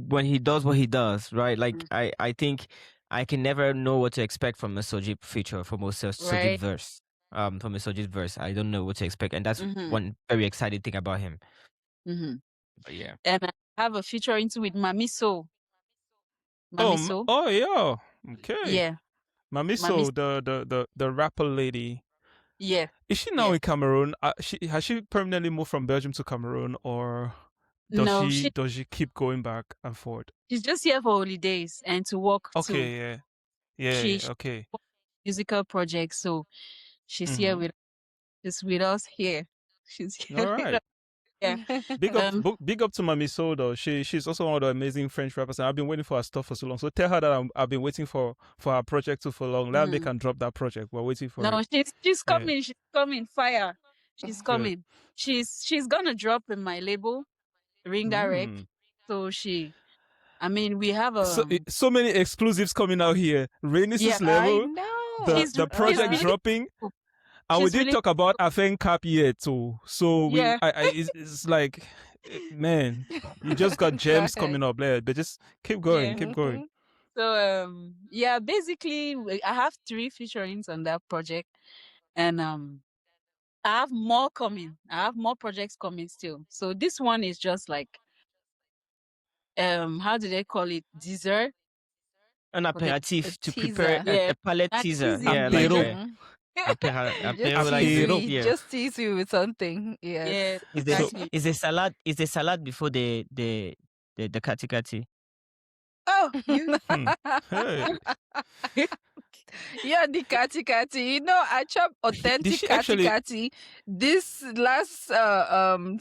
[SPEAKER 1] when he does what he does, right? Like
[SPEAKER 3] Mm.
[SPEAKER 1] I think I can never know what to expect from a Sojib feature, from a Sojib
[SPEAKER 3] Right.
[SPEAKER 1] verse. From a Sojib verse, I don't know what to expect, and that's
[SPEAKER 3] Mm-hmm.
[SPEAKER 1] one very exciting thing about him.
[SPEAKER 3] Mm-hmm.
[SPEAKER 1] But yeah.
[SPEAKER 3] And I have a feature into with Mamiso. Mamiso.
[SPEAKER 2] Oh yeah. Okay.
[SPEAKER 3] Yeah.
[SPEAKER 2] Mamiso,
[SPEAKER 3] Mamiso.
[SPEAKER 2] the rapper lady.
[SPEAKER 3] Yeah.
[SPEAKER 2] Is she now
[SPEAKER 3] Yeah.
[SPEAKER 2] in Cameroon? Has she permanently moved from Belgium to Cameroon, or
[SPEAKER 3] No,
[SPEAKER 2] does she keep going back and forth?
[SPEAKER 3] she's just here for holidays and to work too.
[SPEAKER 2] Okay, yeah,
[SPEAKER 3] She,
[SPEAKER 2] yeah,
[SPEAKER 3] she
[SPEAKER 2] okay.
[SPEAKER 3] work musical projects, so she's here
[SPEAKER 2] Mm-hmm.
[SPEAKER 3] with us here. She's
[SPEAKER 2] All
[SPEAKER 3] here with
[SPEAKER 2] right.
[SPEAKER 3] us. Yeah. Um.
[SPEAKER 2] Big up to Mami So though. She's also one of the amazing French rappers, and I've been waiting for her stuff for so long. So tell her that I've been waiting for her project too for long. Let me
[SPEAKER 3] mhm.
[SPEAKER 2] can drop that project. We're waiting for
[SPEAKER 3] No,
[SPEAKER 2] it.
[SPEAKER 3] she's
[SPEAKER 2] Yeah,
[SPEAKER 3] coming. She's coming. Fire. She's
[SPEAKER 2] good.
[SPEAKER 3] coming. She's gonna drop in my label, Ring Direct.
[SPEAKER 2] Mm.
[SPEAKER 3] So I mean, we have
[SPEAKER 2] So many exclusives coming out here.
[SPEAKER 3] yeah.
[SPEAKER 2] Renees'
[SPEAKER 4] I
[SPEAKER 2] level,
[SPEAKER 4] know.
[SPEAKER 2] the
[SPEAKER 3] She's
[SPEAKER 2] project
[SPEAKER 3] really
[SPEAKER 2] dropping.
[SPEAKER 3] cool.
[SPEAKER 2] And we
[SPEAKER 3] She's
[SPEAKER 2] didn't
[SPEAKER 3] really
[SPEAKER 2] talk about Afen Cap yet too. So
[SPEAKER 3] yeah.
[SPEAKER 2] it's like, man, you just got
[SPEAKER 4] Go
[SPEAKER 2] gems
[SPEAKER 4] ahead.
[SPEAKER 2] coming up there. But just keep
[SPEAKER 3] Yeah.
[SPEAKER 2] going, keep going.
[SPEAKER 3] So yeah, basically I have 3 featurings on that project, and I have more coming. I have more projects coming still. So this one is just like how do they call it? Dessert?
[SPEAKER 1] An aperitif to prepare
[SPEAKER 4] teaser.
[SPEAKER 3] Yeah,
[SPEAKER 1] a palate
[SPEAKER 3] a
[SPEAKER 1] teaser.
[SPEAKER 3] teasing,
[SPEAKER 1] Yeah, like
[SPEAKER 2] Apero.
[SPEAKER 1] a apero,
[SPEAKER 4] Just
[SPEAKER 1] like
[SPEAKER 4] tease
[SPEAKER 1] the
[SPEAKER 2] Apero.
[SPEAKER 4] me.
[SPEAKER 1] yeah.
[SPEAKER 4] Just tease me with something. Yes.
[SPEAKER 3] yeah,
[SPEAKER 1] Is
[SPEAKER 2] So,
[SPEAKER 1] this
[SPEAKER 3] exactly.
[SPEAKER 1] is the salad before the kati kati?
[SPEAKER 3] Oh, you.
[SPEAKER 2] hey,
[SPEAKER 4] Yeah, the kati kati. You know, I chopped
[SPEAKER 2] did
[SPEAKER 4] authentic
[SPEAKER 2] she
[SPEAKER 4] kati
[SPEAKER 2] actually?
[SPEAKER 4] kati this last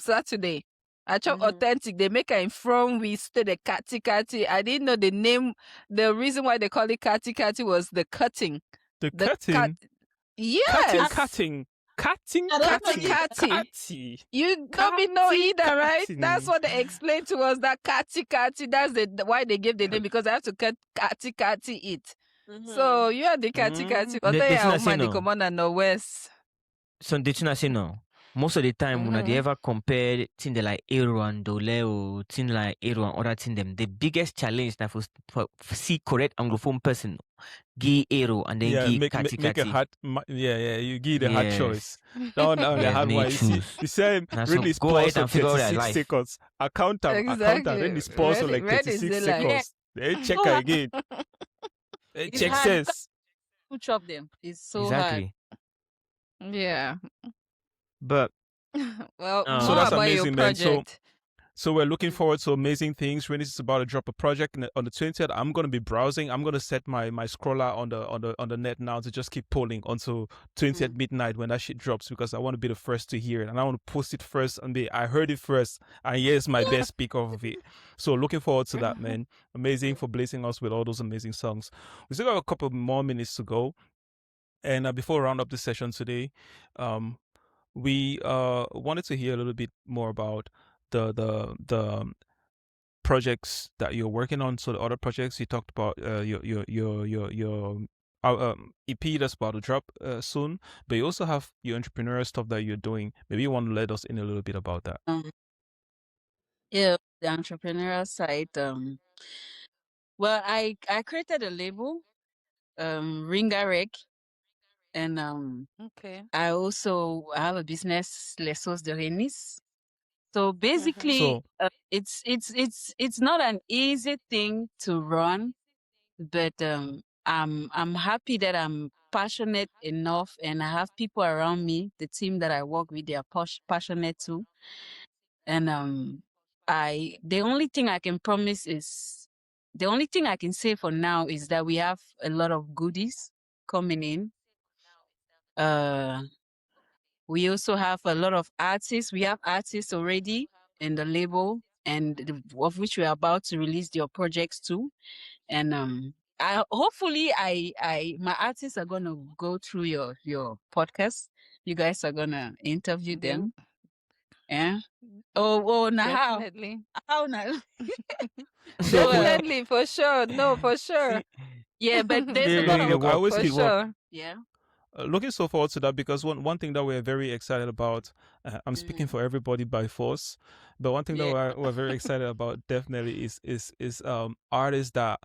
[SPEAKER 4] Saturday. I chopped
[SPEAKER 3] Mhm.
[SPEAKER 4] authentic. They make it in from we stay the kati kati. I didn't know the name. The reason why they call it kati kati was the cutting.
[SPEAKER 2] The
[SPEAKER 4] The
[SPEAKER 2] cutting,
[SPEAKER 4] yes,
[SPEAKER 2] cutting,
[SPEAKER 3] I don't know
[SPEAKER 4] kati
[SPEAKER 3] either.
[SPEAKER 4] kati. You don't be know either, right? That's what they explained to us. That kati kati. That's why they gave the name because I have to cut kati kati it. So you are the kati kati. But
[SPEAKER 1] The
[SPEAKER 4] they are
[SPEAKER 1] Tuna say
[SPEAKER 4] woman the
[SPEAKER 1] no.
[SPEAKER 4] commander no west.
[SPEAKER 1] So the Tuna say no. Most of the time, when they
[SPEAKER 4] Mhm.
[SPEAKER 1] ever compare thing like Aero and Dole or thing like Aero and other thing them, the biggest challenge now for see correct Anglophone person, give Aero and then
[SPEAKER 2] yeah,
[SPEAKER 1] give
[SPEAKER 2] make
[SPEAKER 1] Kati
[SPEAKER 2] make a
[SPEAKER 1] Kati.
[SPEAKER 2] hard, yeah. You give the hard choice.
[SPEAKER 1] Yes.
[SPEAKER 2] No, the
[SPEAKER 1] Yes,
[SPEAKER 2] hard
[SPEAKER 1] may
[SPEAKER 2] one.
[SPEAKER 1] choose.
[SPEAKER 2] You see,
[SPEAKER 1] Now so
[SPEAKER 2] Renees
[SPEAKER 1] go ahead
[SPEAKER 2] pause on
[SPEAKER 1] and figure out their
[SPEAKER 2] 36
[SPEAKER 1] life.
[SPEAKER 2] seconds. Accountant,
[SPEAKER 4] Exactly.
[SPEAKER 2] Renees pause on like
[SPEAKER 4] Red is
[SPEAKER 2] 36
[SPEAKER 4] the like.
[SPEAKER 3] Yeah,
[SPEAKER 2] seconds. Then check
[SPEAKER 3] so
[SPEAKER 2] her
[SPEAKER 3] hard
[SPEAKER 2] again.
[SPEAKER 3] it's
[SPEAKER 2] Check
[SPEAKER 3] hard. You can't
[SPEAKER 2] says.
[SPEAKER 3] switch up them. It's so hard.
[SPEAKER 1] Exactly.
[SPEAKER 4] Yeah.
[SPEAKER 1] But
[SPEAKER 4] Well,
[SPEAKER 2] So
[SPEAKER 4] more
[SPEAKER 2] that's
[SPEAKER 4] about your
[SPEAKER 2] amazing, man.
[SPEAKER 4] project.
[SPEAKER 2] So we're looking forward to amazing things. Renees is about to drop a project on the 20th. I'm gonna be browsing. I'm gonna set my scroller on the net now to just keep polling until 20th midnight when that shit drops because I want to be the first to hear it and I want to post it first and be I heard it first and here's my best pick of it. So looking forward to that, man. Amazing for blessing us with all those amazing songs. We still got a couple more minutes to go, and before we round up the session today, we wanted to hear a little bit more about the projects that you're working on. So the other projects you talked about, your EP that's about to drop soon, but you also have your entrepreneurial stuff that you're doing. Maybe you want to let us in a little bit about that.
[SPEAKER 3] Yeah, the entrepreneurial side. Well, I created a label, Ringa Rec, and
[SPEAKER 4] Okay.
[SPEAKER 3] I also have a business, Les Sauces de Renis. So basically,
[SPEAKER 2] So
[SPEAKER 3] it's not an easy thing to run, but I'm happy that I'm passionate enough, and I have people around me. The team that I work with, they are passionate too, and the only thing I can promise is the only thing I can say for now is that we have a lot of goodies coming in. We also have a lot of artists. We have artists already in the label, and of which we're about to release their projects too. And hopefully my artists are gonna go through your podcast. You guys are gonna interview them. Yeah. Oh, now
[SPEAKER 4] Definitely.
[SPEAKER 3] how now?
[SPEAKER 2] so we,
[SPEAKER 4] Definitely, for sure. No, for sure.
[SPEAKER 1] see,
[SPEAKER 3] Yeah, but there's a
[SPEAKER 1] they
[SPEAKER 3] lot
[SPEAKER 1] really
[SPEAKER 3] of
[SPEAKER 2] look, I
[SPEAKER 1] work.
[SPEAKER 2] always
[SPEAKER 4] For
[SPEAKER 2] keep
[SPEAKER 4] sure.
[SPEAKER 3] yeah.
[SPEAKER 2] looking so forward to that because one thing that we're very excited about, I'm speaking for everybody by force, but one thing that
[SPEAKER 3] Yeah.
[SPEAKER 2] we're very excited about definitely is artists that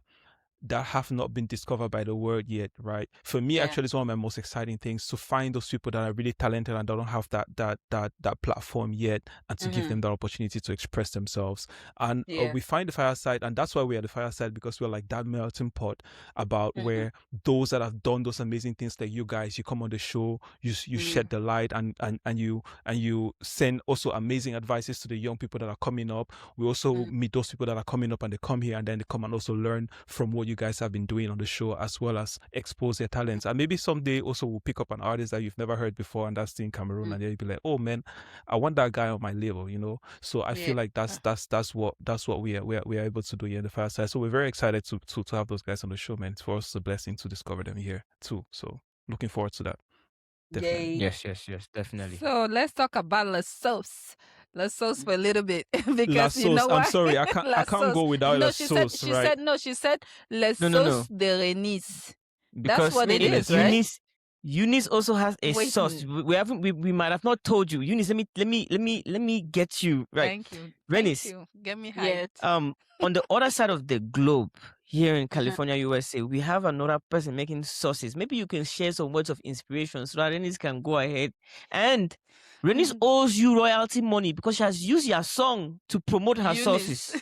[SPEAKER 2] have not been discovered by the world yet, right? For me,
[SPEAKER 3] Yeah.
[SPEAKER 2] actually, it's one of my most exciting things to find those people that are really talented and don't have that platform yet, and to give them that opportunity to express themselves. And
[SPEAKER 3] Yeah.
[SPEAKER 2] we find the fireside, and that's why we are the fireside, because we're like that melting pot about where those that have done those amazing things, like you guys, you come on the show, you shed the light, and you send also amazing advices to the young people that are coming up. We also meet those people that are coming up and they come here and then they come and also learn from what you guys have been doing on the show, as well as expose their talents. And maybe someday also we'll pick up an artist that you've never heard before and that's in Cameroon, and they'll be like, oh man, I want that guy on my label, you know. So I feel like that's what we are able to do here in the Fireside. So we're very excited to have those guys on the show, man. It's for us a blessing to discover them here too. So looking forward to that. Definitely.
[SPEAKER 3] Yay.
[SPEAKER 1] Yes, definitely.
[SPEAKER 4] So let's talk about La Sauce. La Sauce for a little bit because
[SPEAKER 2] La
[SPEAKER 4] you know
[SPEAKER 2] Sauce,
[SPEAKER 4] why?
[SPEAKER 2] I'm sorry, I can't go without
[SPEAKER 4] no,
[SPEAKER 2] La
[SPEAKER 4] she
[SPEAKER 2] Sauce,
[SPEAKER 4] said,
[SPEAKER 2] right?
[SPEAKER 4] she said La
[SPEAKER 1] No.
[SPEAKER 4] Sauce de Renis. That's
[SPEAKER 1] Because
[SPEAKER 4] what it is, right?
[SPEAKER 1] Eunice also has a
[SPEAKER 4] Wait a
[SPEAKER 1] sauce. We might have not told you. Eunice, let me get you right.
[SPEAKER 4] Thank you.
[SPEAKER 1] Renees,
[SPEAKER 4] Thank you. Get me
[SPEAKER 3] Yeah.
[SPEAKER 4] hyped.
[SPEAKER 1] on the other side of the globe, here in California, USA, we have another person making sauces. Maybe you can share some words of inspiration so that Renees can go ahead. And Renees owes you royalty money because she has used your song to promote her
[SPEAKER 4] Eunice.
[SPEAKER 1] sauces.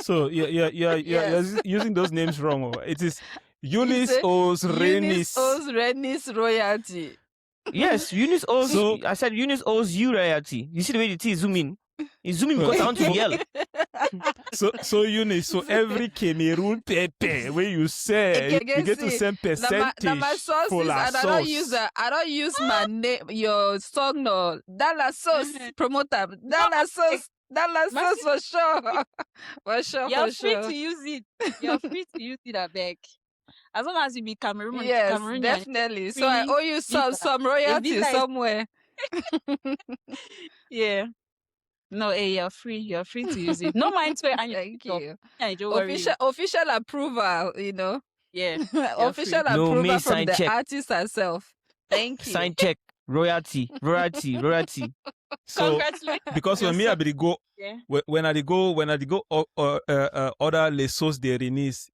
[SPEAKER 2] So you're
[SPEAKER 4] Yes.
[SPEAKER 2] using those names wrong. Oh. It is
[SPEAKER 4] You
[SPEAKER 2] Eunice
[SPEAKER 4] say
[SPEAKER 2] owes
[SPEAKER 4] Eunice
[SPEAKER 2] Renis.
[SPEAKER 4] owes Renees royalty.
[SPEAKER 1] Yes, Eunice owes.
[SPEAKER 2] So
[SPEAKER 1] I said Eunice owes you royalty. You see the way the T is zooming. It's zooming because I want to yell.
[SPEAKER 2] so Eunice, so every Cameroon pepe where you say you get to send percentage
[SPEAKER 4] Now my sources,
[SPEAKER 2] for la
[SPEAKER 4] and
[SPEAKER 2] sauce.
[SPEAKER 4] I don't use my name, your song, no. That sauce promoter. That sauce for sure. For sure,
[SPEAKER 3] You're
[SPEAKER 4] for
[SPEAKER 3] free
[SPEAKER 4] sure.
[SPEAKER 3] to use it. You're free to use it, I beg. As long as you be
[SPEAKER 4] Yes,
[SPEAKER 3] Cameroonian,
[SPEAKER 4] definitely. So I
[SPEAKER 3] free
[SPEAKER 4] owe you some
[SPEAKER 3] visa.
[SPEAKER 4] royalty
[SPEAKER 3] visa is-
[SPEAKER 4] somewhere.
[SPEAKER 3] Yeah. No, you're free. You're free to use it. No mind swear and
[SPEAKER 4] Thank you.
[SPEAKER 3] don't worry.
[SPEAKER 4] Official approval,
[SPEAKER 3] Yeah, you're
[SPEAKER 4] Official
[SPEAKER 3] free.
[SPEAKER 1] No, me
[SPEAKER 4] approval from
[SPEAKER 1] sign
[SPEAKER 4] the
[SPEAKER 1] check.
[SPEAKER 4] artist herself. Thank you.
[SPEAKER 1] Sign check. Royalty.
[SPEAKER 2] So
[SPEAKER 3] Congratulations.
[SPEAKER 2] because when me I be go
[SPEAKER 3] Yeah.
[SPEAKER 2] when I go order les sauces de Renis,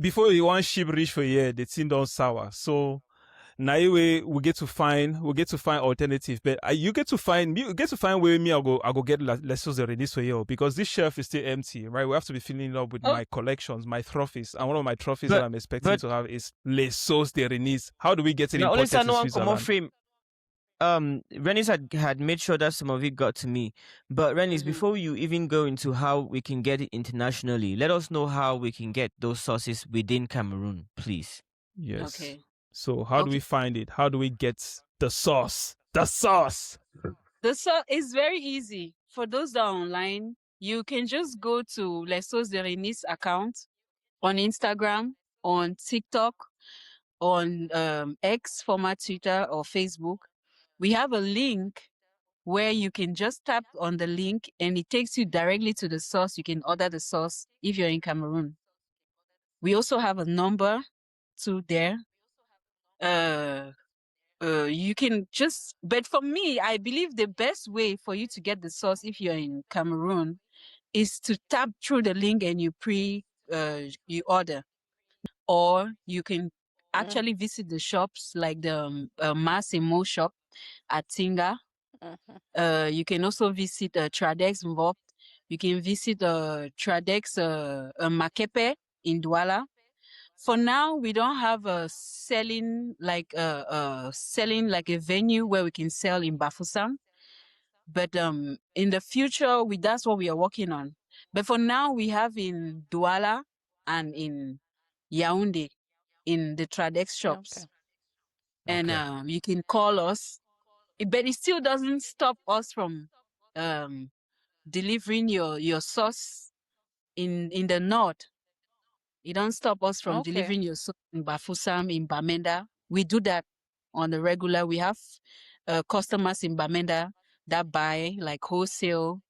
[SPEAKER 2] before you want ship reach for here, the thing don't sour. So now we get to find alternative, but you get to find where me I go get les sauces de Renis for here because this shelf is still empty, right? We have to be filling it up with my collections, my trophies, and one of my trophies that I'm expecting to have is les sauces de Renis. How do we get it
[SPEAKER 1] Now, only
[SPEAKER 2] imported to
[SPEAKER 1] no one
[SPEAKER 2] Switzerland?
[SPEAKER 1] frame. Renis had made sure that some of it got to me. But Renis, before you even go into how we can get it internationally, let us know how we can get those sauces within Cameroon, please.
[SPEAKER 2] Yes.
[SPEAKER 3] Okay.
[SPEAKER 2] So how do we find it? How do we get the sauce? The sauce.
[SPEAKER 3] The sauce is very easy. For those that are online, you can just go to Les Sauces de Renis account on Instagram, on TikTok, on X, former Twitter or Facebook. We have a link where you can just tap on the link and it takes you directly to the sauce. You can order the sauce if you're in Cameroon. We also have a number to there. You can just, but for me, I believe the best way for you to get the sauce if you're in Cameroon is to tap through the link and you order, or you can actually visit the shops like the Mass and Mo shop at Tinga. You can also visit Tradex Mbok. You can visit Tradex Makepe in Douala. For now, we don't have a selling like a venue where we can sell in Bafoussam. But in the future, that's what we are working on. But for now, we have in Douala and in Yaoundé in the Tradex shops.
[SPEAKER 4] Okay.
[SPEAKER 3] And you can call us. But it still doesn't stop us from delivering your sauce in the north. It don't stop us from delivering your sauce in Bafoussam, in Bamenda. We do that on the regular. We have customers in Bamenda that buy like wholesale,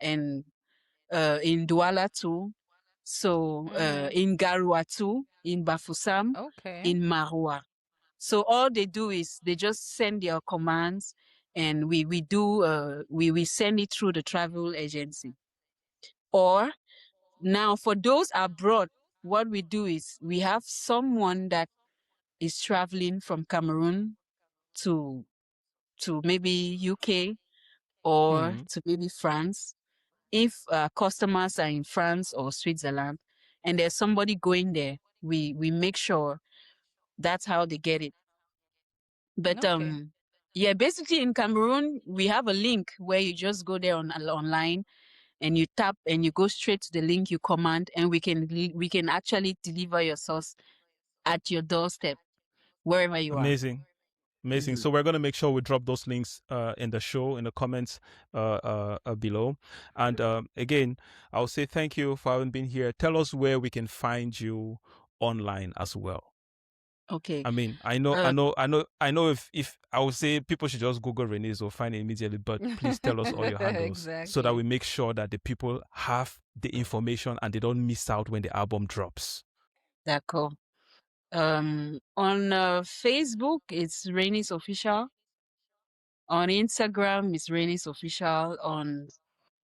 [SPEAKER 3] and in Douala too. So in Garua too, in Bafoussam, in Marua. So all they do is they just send their commands, and we send it through the travel agency. Or now for those abroad, what we do is we have someone that is traveling from Cameroon to maybe UK or to maybe France. If customers are in France or Switzerland and there's somebody going there, we make sure that's how they get it. But yeah, basically in Cameroon, we have a link where you just go there online and you tap and you go straight to the link, you command, and we can actually deliver your sauce at your doorstep, wherever you are.
[SPEAKER 2] Amazing. So we're going to make sure we drop those links in the show, in the comments below. And again, I'll say thank you for having been here. Tell us where we can find you online as well.
[SPEAKER 3] Okay.
[SPEAKER 2] I mean, I know. If I would say people should just Google Renees or find it immediately, but please tell us all your handles so that we make sure that the people have the information and they don't miss out when the album drops.
[SPEAKER 3] D'accord. On Facebook, it's Renees Official. On Instagram, it's Renees Official. On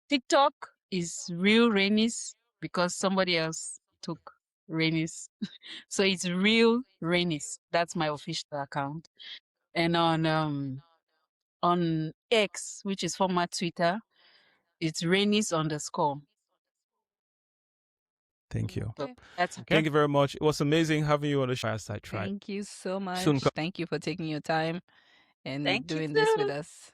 [SPEAKER 3] TikTok, is Real Renees because somebody else took Renees. So it's Real Renees. That's my official account. And on X, which is former Twitter, it's Renees_.
[SPEAKER 2] Thank you.
[SPEAKER 4] Okay.
[SPEAKER 3] That's okay.
[SPEAKER 2] Thank you very much. It was amazing having you on the Fireside Tribe.
[SPEAKER 4] Thank you so much.
[SPEAKER 2] Soon come.
[SPEAKER 4] Thank you for taking your time and
[SPEAKER 3] Thank you
[SPEAKER 4] doing this with
[SPEAKER 3] too.
[SPEAKER 4] us.